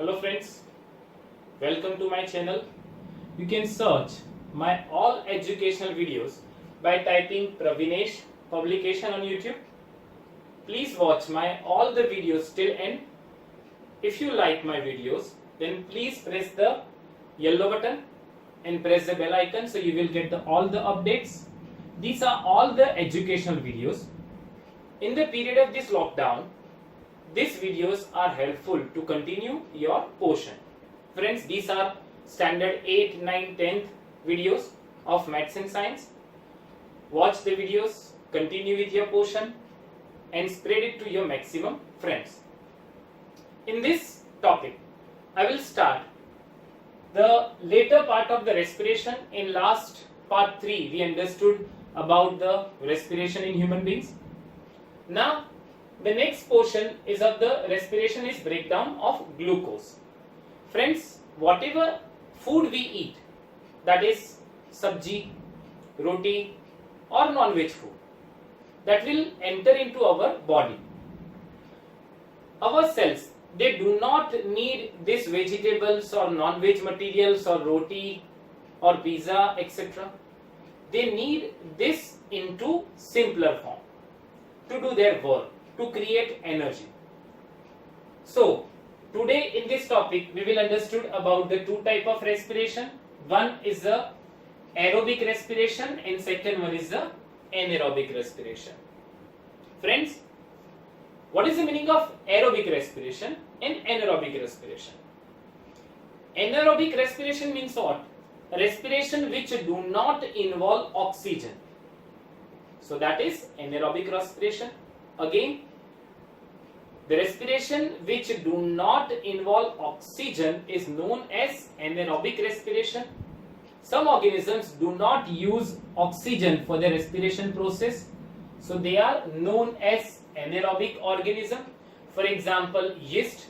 Hello friends, welcome to my channel. You can search my all educational videos by typing Pravinesh publication on YouTube. Please watch my all the videos till end. If you like my videos, then please press the yellow button and press the bell icon so you will get all the updates. These are all the educational videos. In the period of this lockdown, these videos are helpful to continue your portion. Friends, these are standard 8, 9, 10th videos of maths and science. Watch the videos, continue with your portion and spread it to your maximum friends. In this topic, I will start the later part of the respiration. In last part 3, we understood about the respiration in human beings. Now, the next portion is of the respiration is breakdown of glucose. Friends, whatever food we eat, that is sabji, roti or non-veg food, that will enter into our body. Our cells, they do not need these vegetables or non-veg materials or roti or pizza, etc. They need this into simpler form to do their work, to create energy. So, today in this topic we will understood about the two type of respiration. One is the aerobic respiration and second one is the anaerobic respiration. Friends, what is the meaning of aerobic respiration and anaerobic respiration? Anaerobic respiration means what? Respiration which do not involve oxygen. So that is anaerobic respiration. Again, the respiration which do not involve oxygen is known as anaerobic respiration. Some organisms do not use oxygen for their respiration process, so they are known as anaerobic organism. For example, yeast.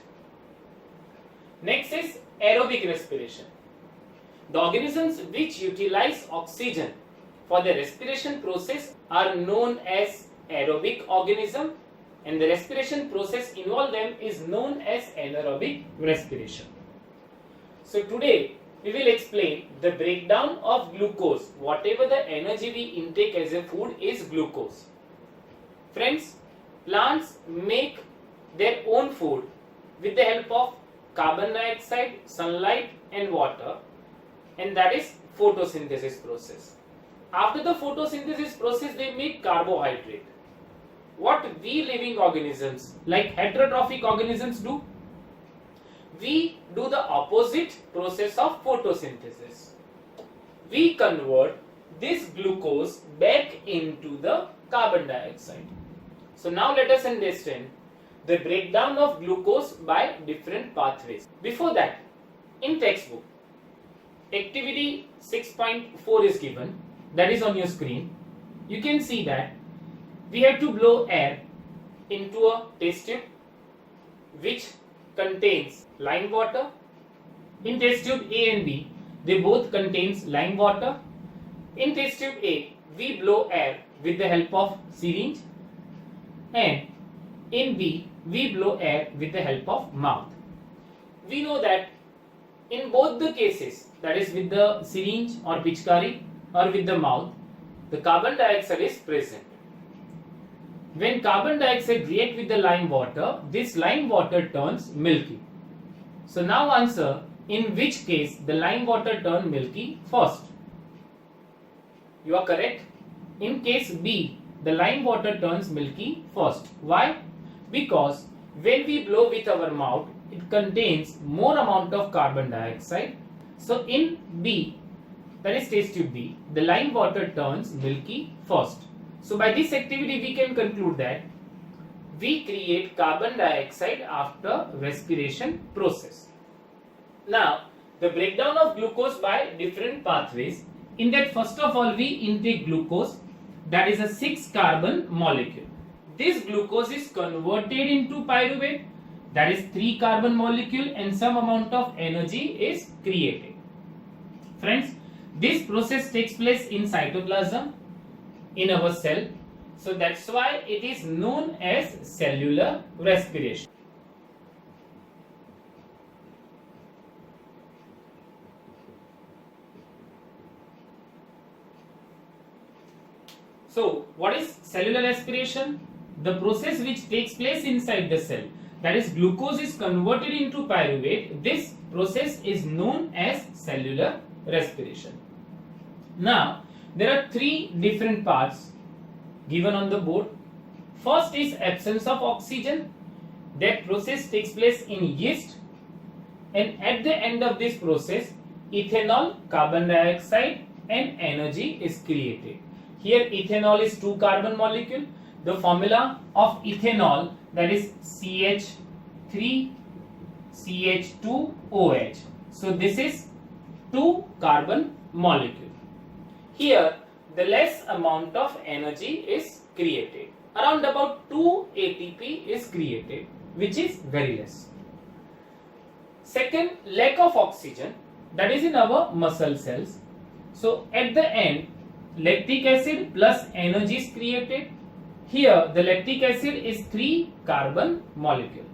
Next is aerobic respiration. The organisms which utilize oxygen for the respiration process are known as aerobic organism, and the respiration process involved them is known as anaerobic respiration. So today we will explain the breakdown of glucose. Whatever the energy we intake as a food is glucose. Friends, plants make their own food with the help of carbon dioxide, sunlight and water, and that is photosynthesis process. After the photosynthesis process, they make carbohydrate. What we living organisms like heterotrophic organisms do? We do the opposite process of photosynthesis. We convert this glucose back into the carbon dioxide. So now let us understand the breakdown of glucose by different pathways. Before that, in textbook, activity 6.4 is given, that is on your screen. You can see that we have to blow air into a test tube which contains lime water. In test tube A and B, they both contains lime water. In test tube A, we blow air with the help of syringe, and in B, we blow air with the help of mouth. We know that in both the cases, that is with the syringe or pichkari or with the mouth, the carbon dioxide is present. When carbon dioxide reacts with the lime water, this lime water turns milky. So now answer, in which case the lime water turn milky first? You are correct. In case B, the lime water turns milky first. Why? Because when we blow with our mouth, it contains more amount of carbon dioxide. So in B, that is test tube B, the lime water turns milky first. So by this activity we can conclude that we create carbon dioxide after respiration process. Now the breakdown of glucose by different pathways. In that, first of all we intake glucose, that is a 6-carbon molecule. This glucose is converted into pyruvate, that is 3-carbon molecule, and some amount of energy is created. Friends, this process takes place in cytoplasm in our cell. So that's why it is known as cellular respiration. So, what is cellular respiration? The process which takes place inside the cell. That is, glucose is converted into pyruvate. This process is known as cellular respiration. Now, there are three different parts given on the board. First is absence of oxygen. That process takes place in yeast, and at the end of this process, ethanol, carbon dioxide and energy is created. Here ethanol is 2 carbon molecule. The formula of ethanol, that is CH3CH2OH. So this is 2 carbon molecule. Here the less amount of energy is created. Around about 2 ATP is created, which is very less. Second, lack of oxygen, that is in our muscle cells. So at the end, lactic acid plus energy is created. Here the lactic acid is 3 carbon molecule.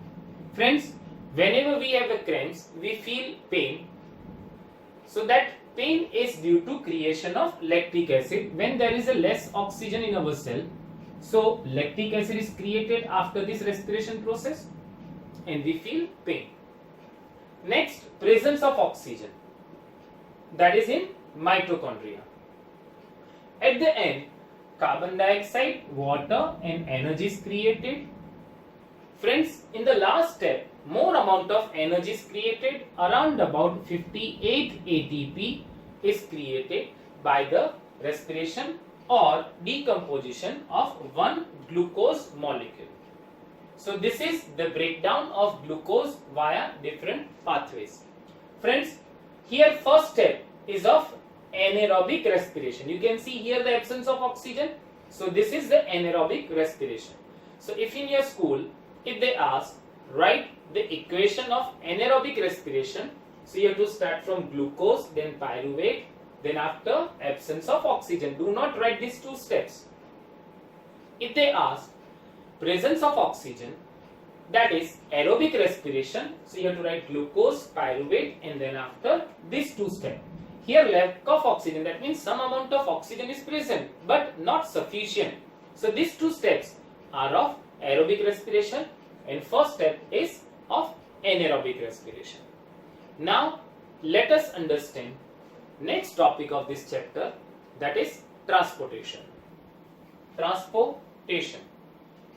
Friends, whenever we have a cramps, we feel pain. So that pain is due to creation of lactic acid when there is a less oxygen in our cell. So lactic acid is created after this respiration process and we feel pain. Next, presence of oxygen, that is in mitochondria. At the end, carbon dioxide, water and energy is created. Friends, in the last step, more amount of energy is created. Around about 58 ATP is created by the respiration or decomposition of one glucose molecule. So this is the breakdown of glucose via different pathways. Friends, here first step is of anaerobic respiration. You can see here the absence of oxygen. So this is the anaerobic respiration. So if in your school, if they ask, write the equation of anaerobic respiration. So you have to start from glucose, then pyruvate, then after absence of oxygen. Do not write these two steps. If they ask presence of oxygen, that is aerobic respiration. So you have to write glucose, pyruvate and then after these two steps. Here lack of oxygen, that means some amount of oxygen is present but not sufficient. So these two steps are of aerobic respiration and first step is of anaerobic respiration. Now let us understand next topic of this chapter, that is transportation. Transportation.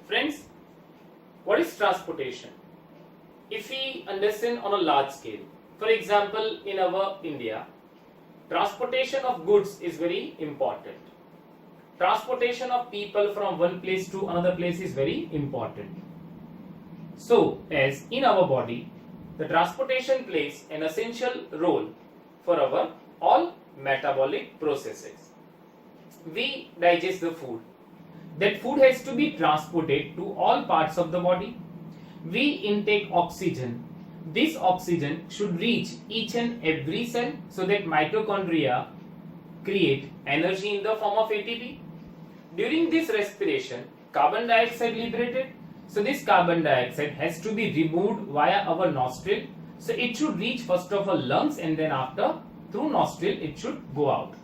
Friends, what is transportation? If we understand on a large scale, for example in our India, transportation of goods is very important. Transportation of people from one place to another place is very important. So as in our body, the transportation plays an essential role for our all metabolic processes. We digest the food. That food has to be transported to all parts of the body. We intake oxygen. This oxygen should reach each and every cell so that mitochondria create energy in the form of ATP. During this respiration, carbon dioxide liberated. So this carbon dioxide has to be removed via our nostril. So it should reach first of all lungs and then after through nostril it should go out.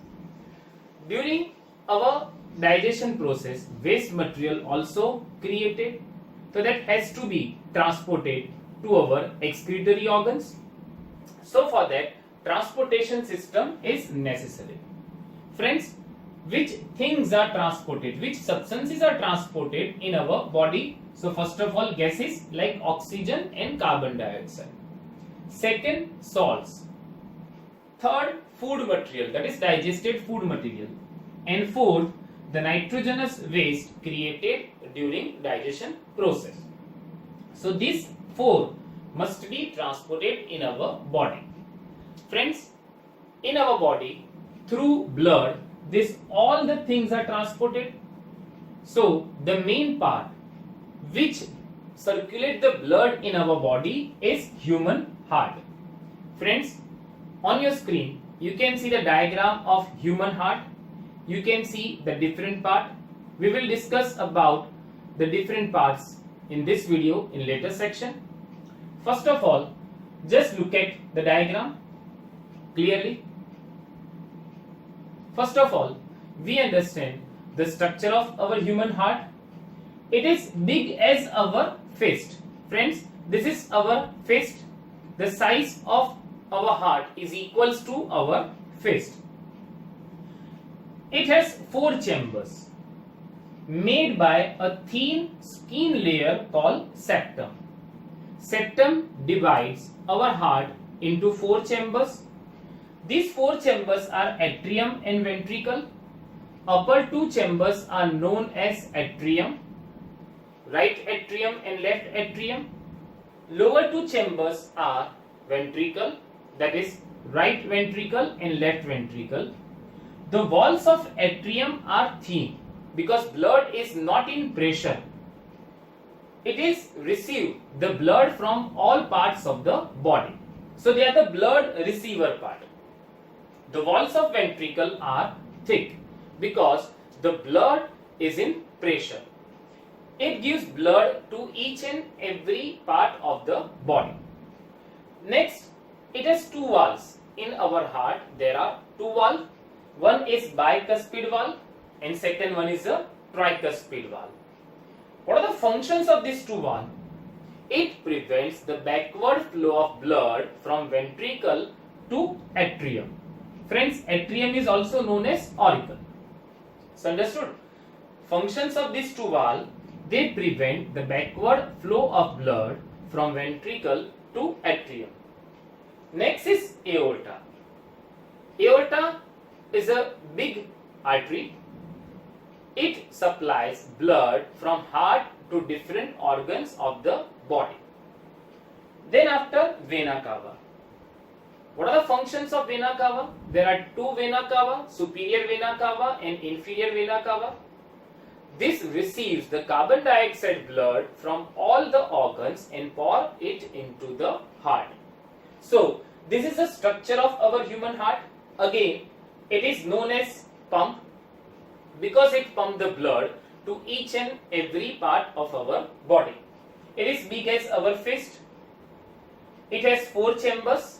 During our digestion process, waste material also created. So that has to be transported to our excretory organs. So for that, transportation system is necessary. Friends, which things are transported, which substances are transported in our body? So first of all, gases like oxygen and carbon dioxide. Second, salts. Third, food material, that is digested food material. And fourth, the nitrogenous waste created during digestion process. So these four must be transported in our body. Friends, in our body, through blood, this all the things are transported. So the main part which circulate the blood in our body is human heart. Friends, on your screen you can see the diagram of human heart. You can see the different part. We will discuss about the different parts in this video in later section. First of all, just look at the diagram clearly. First of all, we understand the structure of our human heart. It is big as our fist. Friends, this is our fist. The size of our heart is equals to our fist. It has 4 chambers made by a thin skin layer called septum. Septum divides our heart into 4 chambers. These 4 chambers are atrium and ventricle. Upper 2 chambers are known as atrium, right atrium and left atrium. Lower 2 chambers are ventricle, that is right ventricle and left ventricle. The walls of atrium are thin because blood is not in pressure. It is received the blood from all parts of the body. So they are the blood receiver part. The walls of ventricle are thick because the blood is in pressure. It gives blood to each and every part of the body. Next, it has 2 valves. In our heart, there are 2 valves. One is bicuspid valve and second one is a tricuspid valve. What are the functions of these 2 valves? It prevents the backward flow of blood from ventricle to atrium. Friends, atrium is also known as auricle. So understood? Functions of these 2 valves, they prevent the backward flow of blood from ventricle to atrium. Next is aorta. Aorta is a big artery. It supplies blood from heart to different organs of the body. Then after, vena cava. What are the functions of vena cava? There are 2 vena cava, superior vena cava and inferior vena cava. This receives the carbon dioxide blood from all the organs and pour it into the heart. So, this is the structure of our human heart. Again, it is known as pump because it pumps the blood to each and every part of our body. It is big as our fist. It has 4 chambers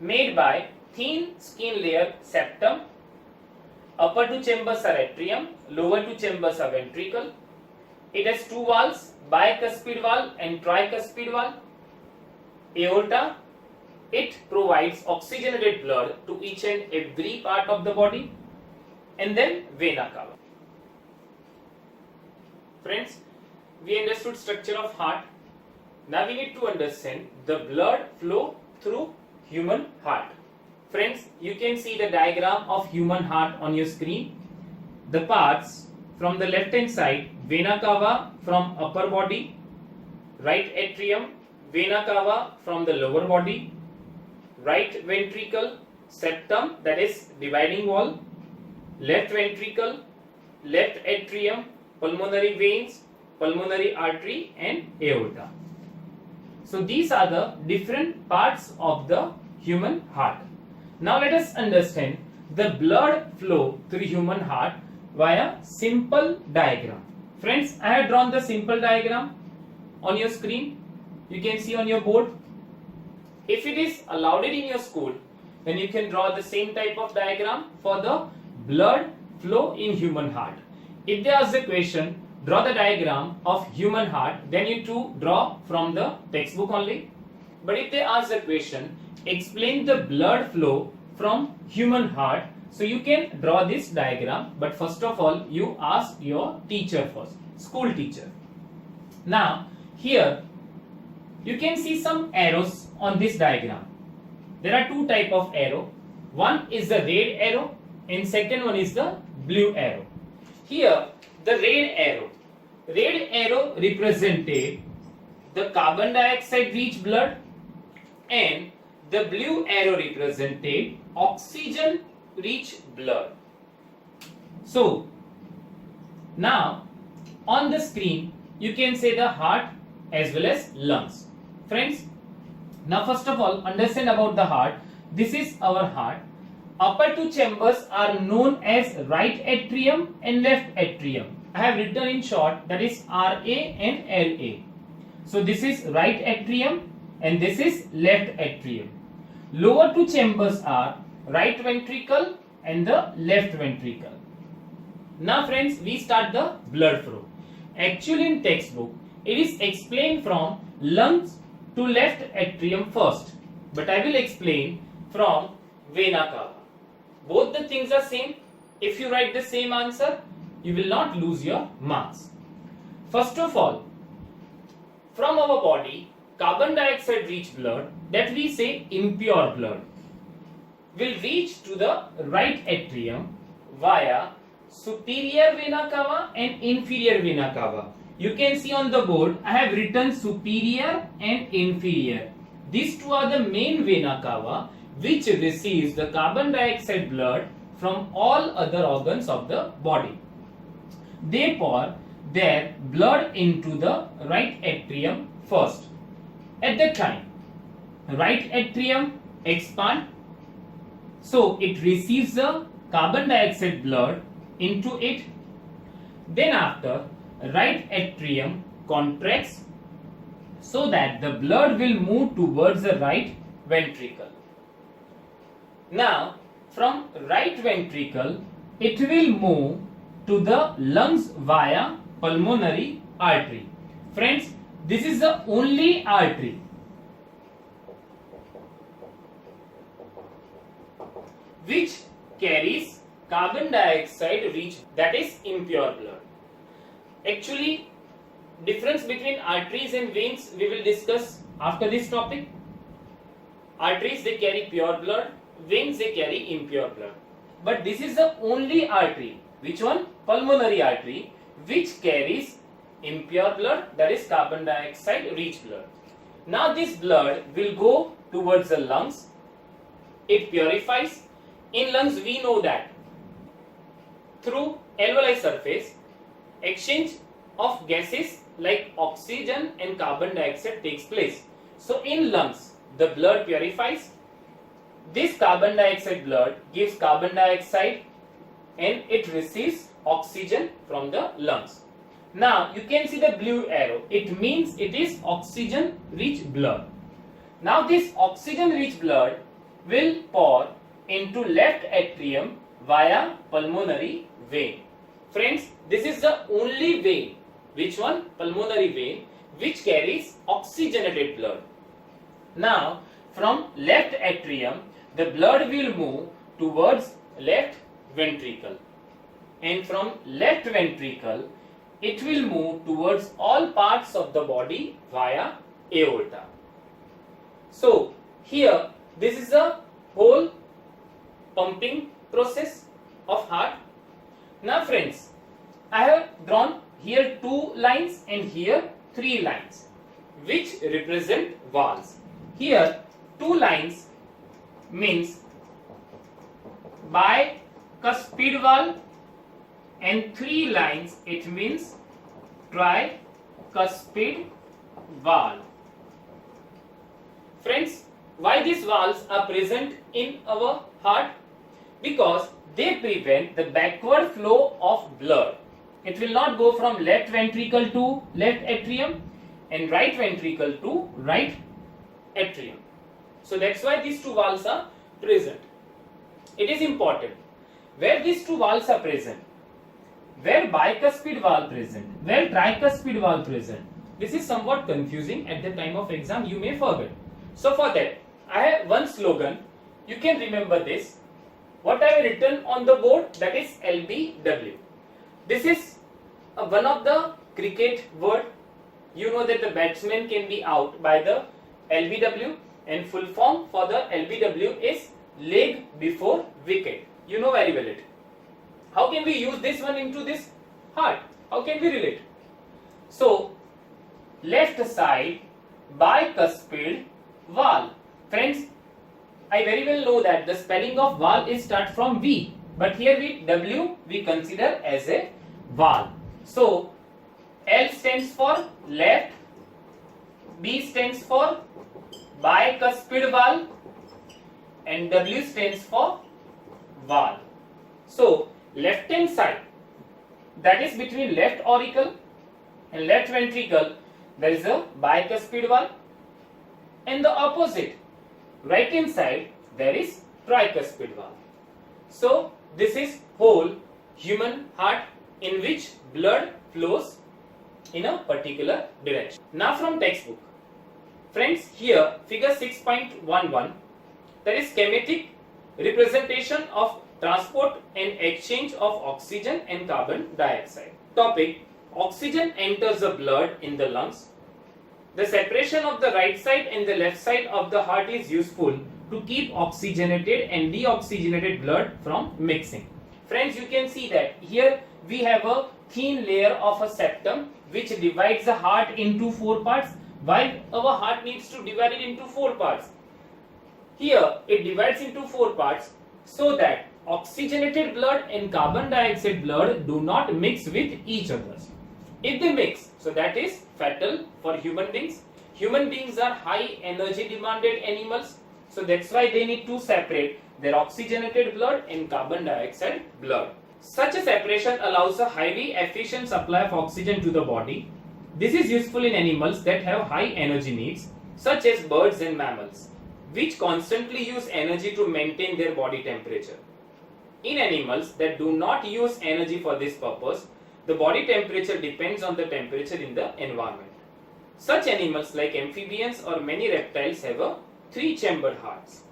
made by thin skin layer septum. Upper 2 chambers are atrium, lower 2 chambers are ventricle. It has 2 valves, bicuspid valve and tricuspid valve. Aorta, it provides oxygenated blood to each and every part of the body. And then vena cava. Friends, we understood structure of heart. Now we need to understand the blood flow through human heart. Friends, you can see the diagram of human heart on your screen. The parts from the left hand side, vena cava from upper body, right atrium, vena cava from the lower body, right ventricle, septum, that is dividing wall, left ventricle, left atrium, pulmonary veins, pulmonary artery and aorta. So these are the different parts of the human heart. Now let us understand the blood flow through human heart via simple diagram. Friends, I have drawn the simple diagram on your screen. You can see on your board. If it is allowed in your school, then you can draw the same type of diagram for the blood flow in human heart. If they ask the question, draw the diagram of human heart, then you to draw from the textbook only. But if they ask the question, explain the blood flow from human heart, so you can draw this diagram, but first of all you ask your teacher first, school teacher. Now here you can see some arrows on this diagram. There are 2 type of arrow. One is the red arrow and second one is the blue arrow. Here the red arrow represented the carbon dioxide rich blood and the blue arrow represented oxygen rich blood. So now on the screen you can say the heart as well as lungs. Friends, now first of all understand about the heart. This is our heart. Upper 2 chambers are known as right atrium and left atrium. I have written in short, that is RA and LA. So this is right atrium and this is left atrium. Lower 2 chambers are right ventricle and the left ventricle. Now friends, we start the blood flow. Actually in textbook, it is explained from lungs to left atrium first. But I will explain from vena cava. Both the things are same. If you write the same answer, you will not lose your marks. First of all, from our body, carbon dioxide rich blood, that we say impure blood, will reach to the right atrium via superior vena cava and inferior vena cava. You can see on the board, I have written superior and inferior. These two are the main vena cava which receives the carbon dioxide blood from all other organs of the body. They pour their blood into the right atrium first. At that time, right atrium expand, so it receives the carbon dioxide blood into it. Then after, right atrium contracts so that the blood will move towards the right ventricle. Now, from right ventricle, it will move to the lungs via pulmonary artery. Friends, this is the only artery which carries carbon dioxide rich, that is impure blood. Actually, difference between arteries and veins we will discuss after this topic. Arteries, they carry pure blood, veins, they carry impure blood. But this is the only artery, which one? Pulmonary artery, which carries impure blood, that is carbon dioxide rich blood. Now this blood will go towards the lungs. It purifies. In lungs we know that through alveoli surface, exchange of gases like oxygen and carbon dioxide takes place. So in lungs, the blood purifies. This carbon dioxide blood gives carbon dioxide and it receives oxygen from the lungs. Now you can see the blue arrow. It means it is oxygen rich blood. Now this oxygen rich blood will pour into left atrium via pulmonary vein. Friends, this is the only vein. Which one? Pulmonary vein, which carries oxygenated blood. Now from left atrium, the blood will move towards left ventricle, and from left ventricle it will move towards all parts of the body via aorta. So here this is the whole pumping process of heart. Now friends, I have drawn here 2 lines and here 3 lines which represent valves. Here 2 lines means bicuspid valve and 3 lines it means tricuspid valve. Friends, why these valves are present in our heart? Because they prevent the backward flow of blood. It will not go from left ventricle to left atrium and right ventricle to right atrium. So that's why these 2 valves are present. It is important. Where these 2 valves are present, where bicuspid valve present, where tricuspid valve present, this is somewhat confusing at the time of exam, you may forget. So for that, I have one slogan, you can remember this. What I have written on the board, that is LBW. This is one of the cricket word. You know that the batsman can be out by the LBW, and full form for the LBW is leg before wicket. You know very well it. How can we use this one into this heart? How can we relate? So, left side bicuspid valve. Friends, I very well know that the spelling of valve is start from V, but here we W we consider as a valve. So, L stands for left, B stands for bicuspid valve, and W stands for valve. So, left hand side, that is between left auricle and left ventricle, there is a bicuspid valve, and the opposite, right hand side, there is tricuspid valve. So this is whole human heart in which blood flows in a particular direction. Now from textbook. Friends, here figure 6.11, there is schematic representation of transport and exchange of oxygen and carbon dioxide. Topic: oxygen enters the blood in the lungs. The separation of the right side and the left side of the heart is useful to keep oxygenated and deoxygenated blood from mixing. Friends, you can see that here we have a thin layer of a septum which divides the heart into 4 parts, while our heart needs to divide it into 4 parts. Here it divides into 4 parts so that oxygenated blood and carbon dioxide blood do not mix with each other. If they mix, so that is fatal for human beings. Human beings are high energy demanded animals, so that's why they need to separate their oxygenated blood and carbon dioxide blood. Such a separation allows a highly efficient supply of oxygen to the body. This is useful in animals that have high energy needs, such as birds and mammals, which constantly use energy to maintain their body temperature. In animals that do not use energy for this purpose, the body temperature depends on the temperature in the environment. Such animals like amphibians or many reptiles have a 3-chambered hearts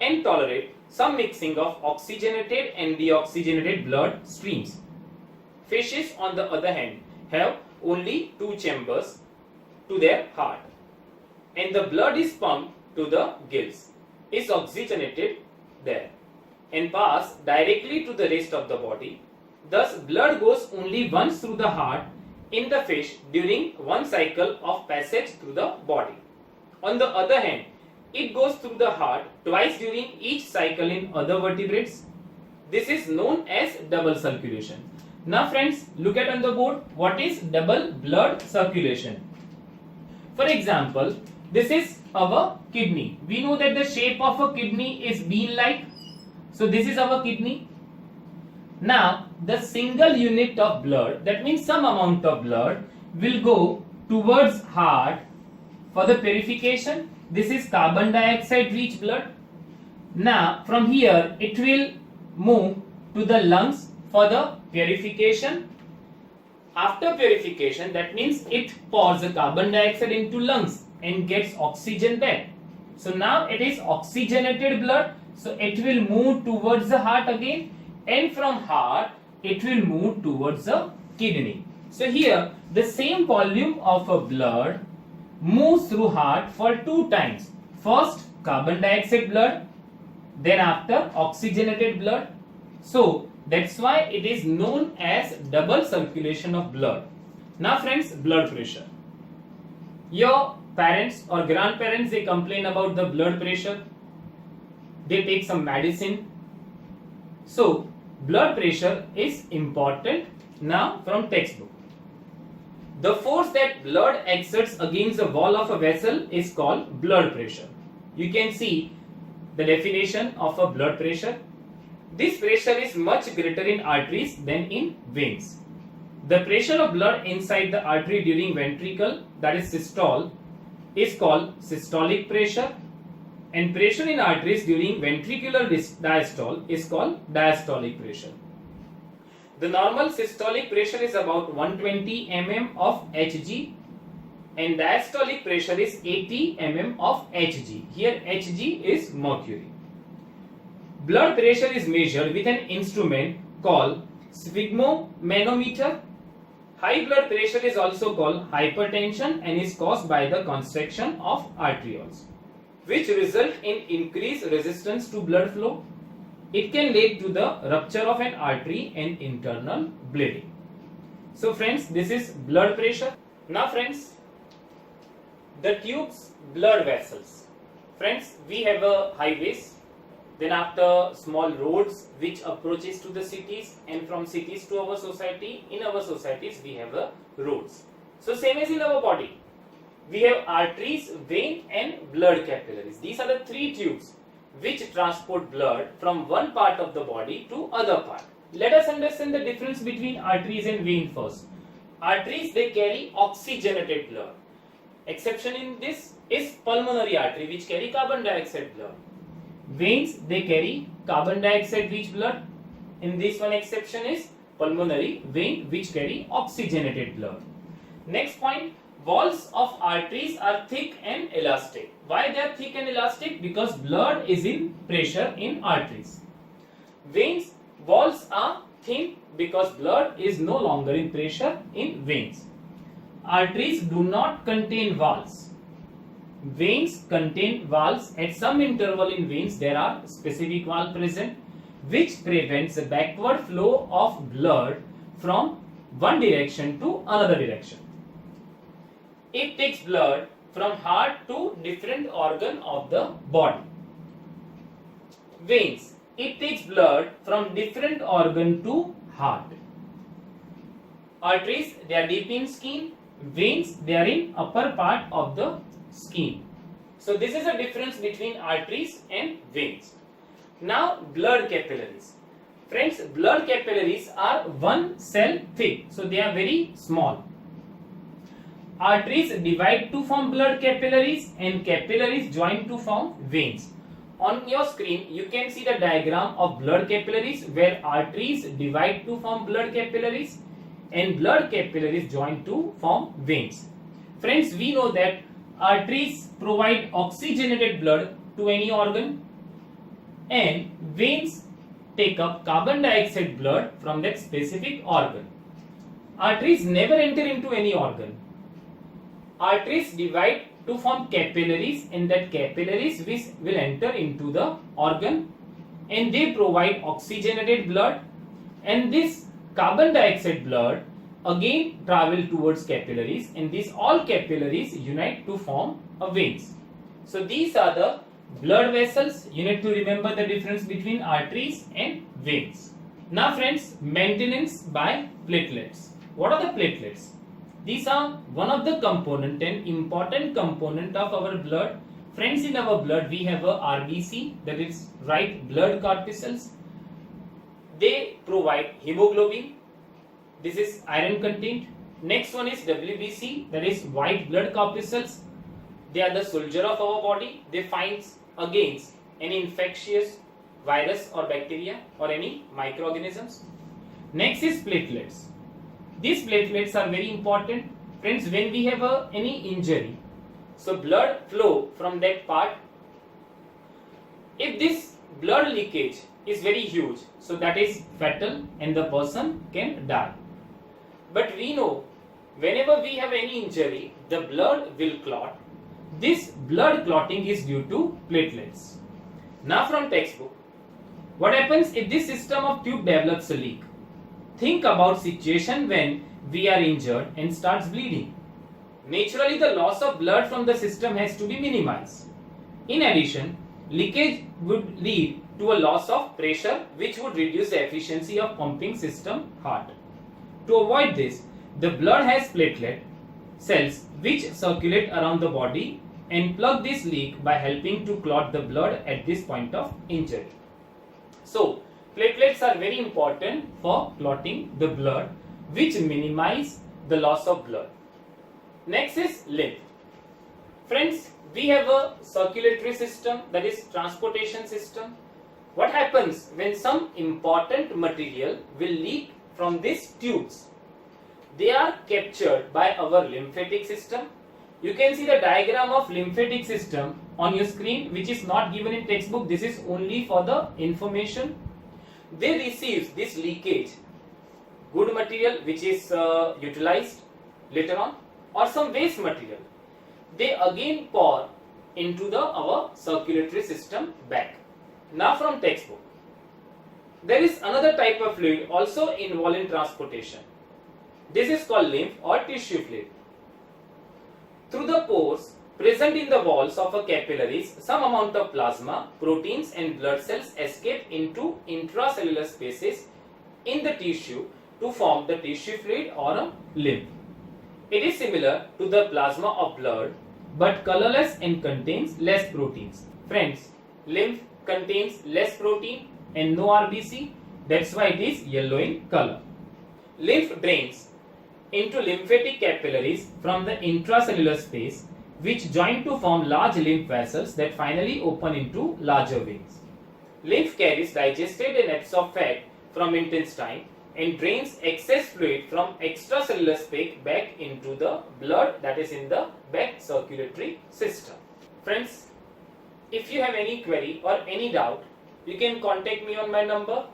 and tolerate some mixing of oxygenated and deoxygenated blood streams. Fishes, on the other hand, have only 2 chambers to their heart, and the blood is pumped to the gills, is oxygenated there, and pass directly to the rest of the body. Thus, blood goes only once through the heart in the fish during one cycle of passage through the body. On the other hand, it goes through the heart twice during each cycle in other vertebrates. This is known as double circulation. Now friends, look at on the board what is double blood circulation. For example, this is our kidney. We know that the shape of a kidney is bean-like. So this is our kidney. Now the single unit of blood, that means some amount of blood, will go towards heart for the purification. This is carbon dioxide rich blood. Now from here it will move to the lungs for the purification. After purification, that means it pours the carbon dioxide into lungs and gets oxygen there. So now it is oxygenated blood, so it will move towards the heart again, and from heart it will move towards the kidney. So here the same volume of a blood moves through heart for 2 times. First carbon dioxide blood, then after oxygenated blood. So that's why it is known as double circulation of blood. Now friends, blood pressure. Your parents or grandparents, they complain about the blood pressure. They take some medicine. So blood pressure is important. Now from textbook. The force that blood exerts against the wall of a vessel is called blood pressure. You can see the definition of a blood pressure. This pressure is much greater in arteries than in veins. The pressure of blood inside the artery during ventricle, that is systole, is called systolic pressure, and pressure in arteries during ventricular diastole is called diastolic pressure. The normal systolic pressure is about 120 mm of Hg, and diastolic pressure is 80 mm of Hg. Here Hg is mercury. Blood pressure is measured with an instrument called sphygmomanometer. High blood pressure is also called hypertension and is caused by the constriction of arterioles, which result in increased resistance to blood flow. It can lead to the rupture of an artery and internal bleeding. So friends, this is blood pressure. Now friends, the tubes, blood vessels. Friends, we have a highways, then after small roads which approaches to the cities, and from cities to our society. In our societies we have a roads. So same as in our body, we have arteries, vein and blood capillaries. These are the 3 tubes which transport blood from one part of the body to other part. Let us understand the difference between arteries and vein first. Arteries, they carry oxygenated blood. Exception in this is pulmonary artery, which carry carbon dioxide blood. Veins, they carry carbon dioxide rich blood. In this one exception is pulmonary vein which carry oxygenated blood. Next point, walls of arteries are thick and elastic. Why they are thick and elastic? Because blood is in pressure in arteries. Veins walls are thin because blood is no longer in pressure in veins. Arteries do not contain valves. Veins contain valves. At some interval in veins there are specific valve present which prevents the backward flow of blood from one direction to another direction. It takes blood from heart to different organ of the body. Veins, it takes blood from different organ to heart. Arteries, they are deep in skin. Veins, they are in upper part of the skin. So this is the difference between arteries and veins. Now blood capillaries. Friends, blood capillaries are one cell thick, so they are very small. Arteries divide to form blood capillaries and capillaries join to form veins. On your screen, you can see the diagram of blood capillaries where arteries divide to form blood capillaries and blood capillaries join to form veins. Friends, we know that arteries provide oxygenated blood to any organ and veins take up carbon dioxide blood from that specific organ. Arteries never enter into any organ. Arteries divide to form capillaries and that capillaries will enter into the organ and they provide oxygenated blood, and this carbon dioxide blood again travel towards capillaries and these all capillaries unite to form a veins. So these are the blood vessels. You need to remember the difference between arteries and veins. Now friends, maintenance by platelets. What are the platelets? These are one of the component and important component of our blood. Friends, in our blood we have a RBC, that is white blood corpuscles. They provide hemoglobin. This is iron content. Next one is WBC, that is white blood corpuscles. They are the soldier of our body. They fight against any infectious virus or bacteria or any microorganisms. Next is platelets. These platelets are very important. Friends, when we have any injury, so blood flow from that part. If this blood leakage is very huge, so that is fatal and the person can die. But we know whenever we have any injury, the blood will clot. This blood clotting is due to platelets. Now from textbook, what happens if this system of tube develops a leak? Think about situation when we are injured and starts bleeding. Naturally, the loss of blood from the system has to be minimized. In addition, leakage would lead to a loss of pressure which would reduce the efficiency of pumping system heart. To avoid this, the blood has platelet cells which circulate around the body and plug this leak by helping to clot the blood at this point of injury. So, platelets are very important for clotting the blood which minimize the loss of blood. Next is lymph. Friends, we have a circulatory system, that is transportation system. What happens when some important material will leak from these tubes? They are captured by our lymphatic system. You can see the diagram of lymphatic system on your screen, which is not given in textbook. This is only for the information. They receive this leakage, good material which is utilized later on, or some waste material. They again pour into our circulatory system back. Now from textbook, there is another type of fluid also involved in transportation. This is called lymph or tissue fluid. Through the pores present in the walls of a capillaries, some amount of plasma, proteins and blood cells escape into intracellular spaces in the tissue to form the tissue fluid or a lymph. It is similar to the plasma of blood but colorless and contains less proteins. Friends, lymph contains less protein and no RBC, that's why it is yellow in color. Lymph drains into lymphatic capillaries from the intracellular space which join to form large lymph vessels that finally open into larger veins. Lymph carries digested and absorbed fat from intestine and drains excess fluid from extracellular space back into the blood, that is in the back circulatory system. Friends, if you have any query or any doubt, you can contact me on my number,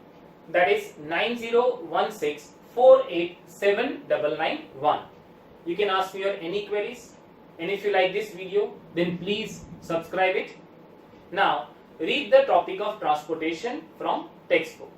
that is 9016487991. You can ask me your any queries, and if you like this video, then please subscribe it. Now read the topic of transportation from textbook.